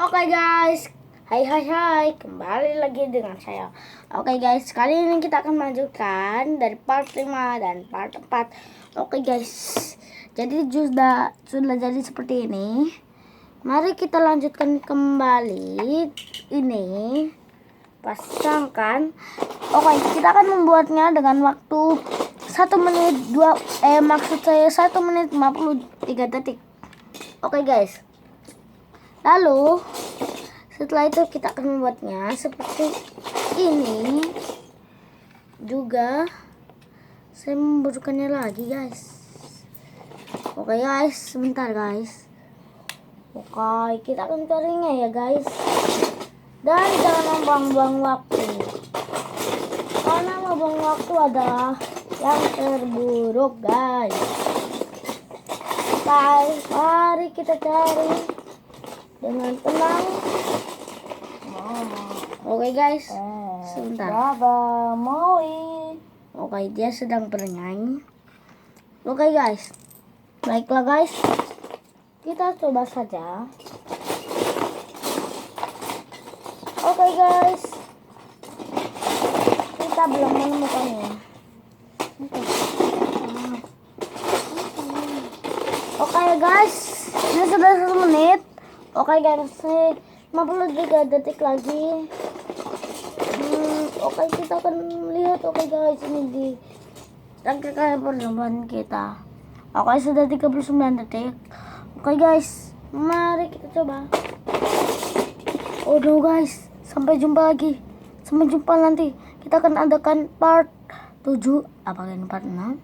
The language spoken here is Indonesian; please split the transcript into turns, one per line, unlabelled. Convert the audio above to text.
Oke guys, hai, kembali lagi dengan saya. Oke guys, kali ini kita akan melanjutkan dari part 5 dan part 4. Oke guys, jadi sudah jadi seperti ini. Mari kita lanjutkan kembali ini. Pasangkan. Oke, kita akan membuatnya dengan waktu 1 menit maksud saya 1 menit 53 detik. Oke guys. Lalu setelah itu kita akan membuatnya seperti ini. Juga saya membutuhkannya lagi guys. Oke guys, sebentar guys. Oke, kita akan carinya ya guys. Dan jangan membuang-buang waktu, karena membuang waktu adalah yang terburuk guys. Guys, mari kita cari dengan tenang. Oke guys, sebentar.
Baba Moi.
Oke, dia sedang bernyanyi. Oke guys, baiklah guys, kita coba saja. Oke guys, kita belum menemukannya. Oke guys, ini sudah 1 menit. Oke guys, 53 detik lagi. Oke, kita akan melihat. Oke guys, ini di rangkaian perjumpaan kita. Oke, sudah 39 detik. Oke guys, mari kita coba. Oh no guys, sampai jumpa lagi. Sampai jumpa nanti. Kita akan adakan part 7. Apakah ini part 6?